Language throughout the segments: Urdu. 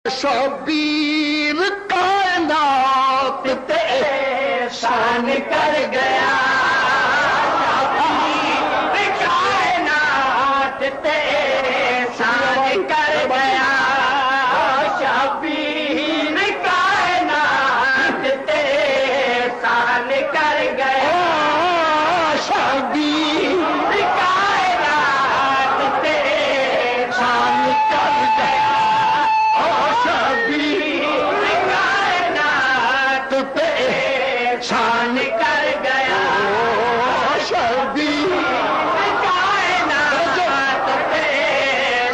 شبیر کائنات تے شان کر گیا، شبیر کائنات تے شان کر گیا، شبیر کائنات تے شان کر گیا، شبیر کائنات تے شان کر گیا، شان کر گیا، شبیر کائنات پہ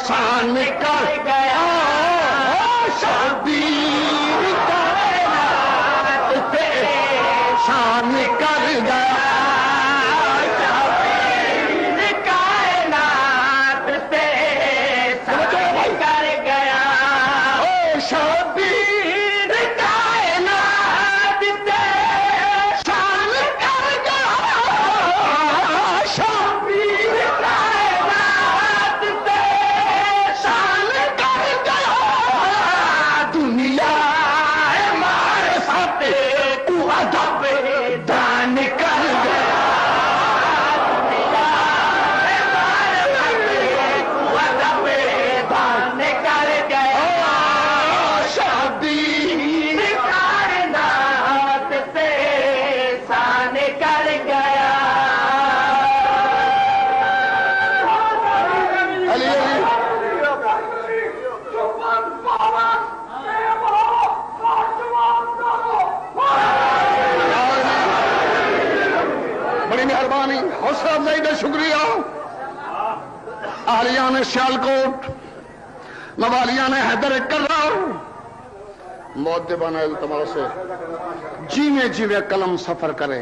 شان کر گیا، شبیر کائنات پہ شان کر گیا، شبیر کائنات پہ شان کر گیا، شبیر کائنات پہ شان کر گیا، شبیر کائنات پہ شان کر گیا، دنیا ہمارے ساتھ تو ادب دان کر گیا، دنیا ہمارے ساتھ تو ادب دان کر گیا، شبیر کائنات پہ شان کر گیا۔ بڑی مہربانی، حوصلہ افزائی کا شکریہ۔ اہلیہ نے سیالکوٹ، موالیہ نے حیدر کرار، مؤدبانہ التماس سے جیویں جیویں قلم سفر کرے،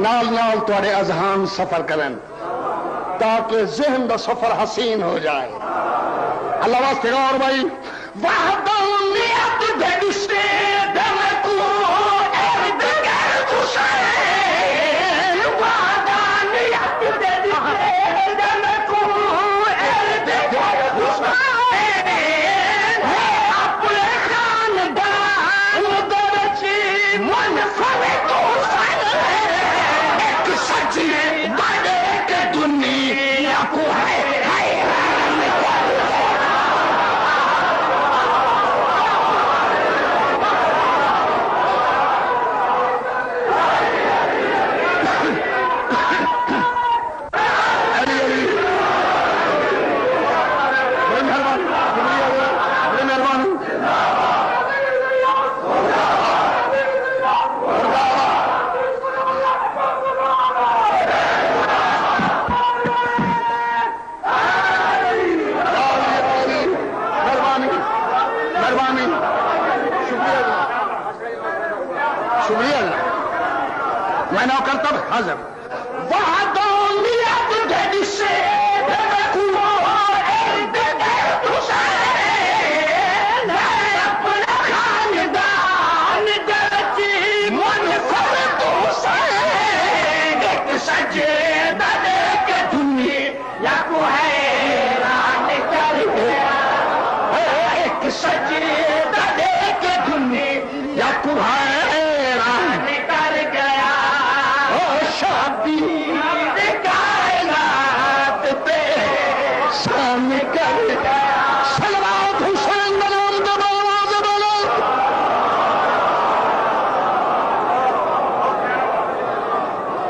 نال نال تھوڑے اذہان سفر کریں تاکہ ذہن دا سفر حسین ہو جائے۔ اللہ واسطے غور بھائی، وحدانیت دے رشتے دل کو ارد گرد حسین، وحدانیت دے رشتے دل کو ارد گرد حسین، اپنے خاندان درچی منفرد حسین، ایک سچی بڑے کے دنیا کو ہے حیران کر میں نہ کرتا حاضر وحدانیت دے رشتے دل کو ارد گرد حسین، اپنا خاندان درچی منفرد حسین، ایک سجدہ دے کے دنیا کو حیران کر گیا، ایک سجدہ دے کے دنیا کو حیران کر گیا، شبیر کائنات پہ شان کر گیا۔ صلوات حسین نام کے آواز بولو۔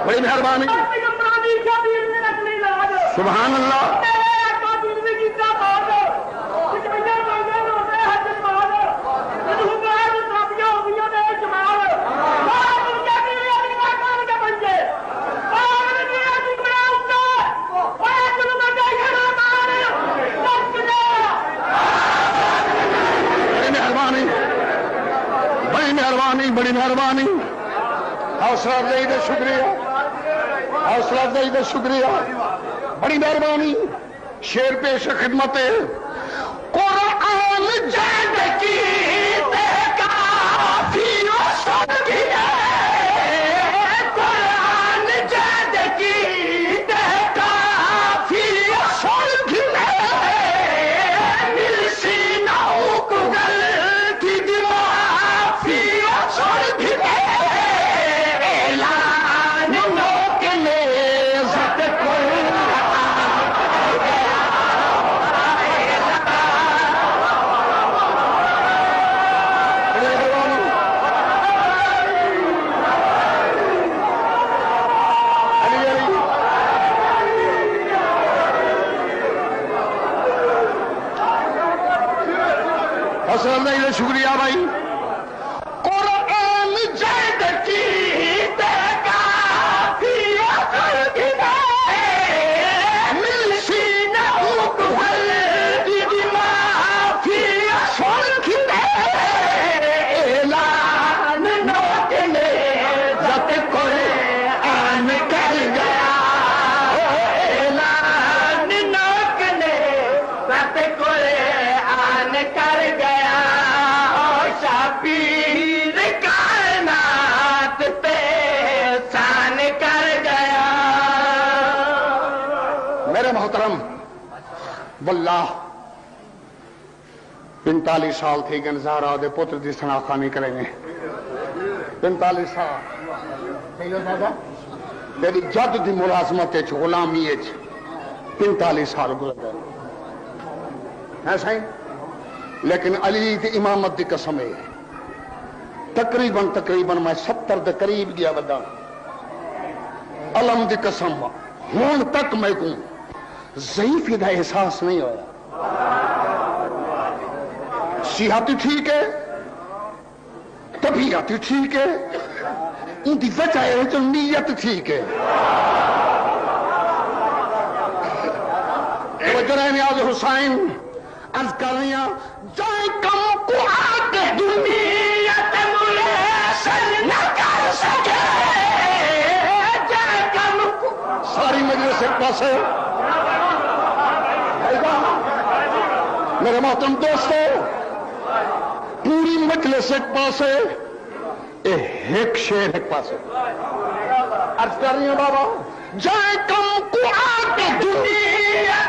بڑی مہربانی، سبحان اللہ۔ بڑی مہربانی، حوصلہ افزائی کا شکریہ، حوصلہ افزائی کا شکریہ، بڑی مہربانی۔ شیر پیش خدمت قرآن جد کی کافی سبھی ہے، قرآن جد کی کافی سبھی ہے، حوصلہ افزائی کا شکریہ بھائی. قرآن جد کی محترم واللہ 45 سال تھی گنزارا دے پتر دی شناخانی کریں گے. 45 سال میری جد دی ملازمت غلامی 45 سال گزر گئے ہے سائیں. لیکن علی دی امامت دی قسم ہے تقریباً میں 70 دے قریب گیا بدا. علم دی قسم ہون تک میں کو ضعیفی کا احساس نہیں ہوا. صحت ٹھیک ہے, طبیعت ٹھیک ہے, ان کی وجہ ہے جو نیت ٹھیک ہے. نیاز حسین عرض کر رہی ہیں جائے کم کو آگے دنیت ملیسن نہ کر سکے. جائے کم کو ساری مجلس ایک پاس ہے. میرے محترم دوستو پوری مجلس ایک پاس ہے, ایک شیر ایک پاس ہے. عرض کر رہی ہیں بابا جائے کم کو آگے دنیا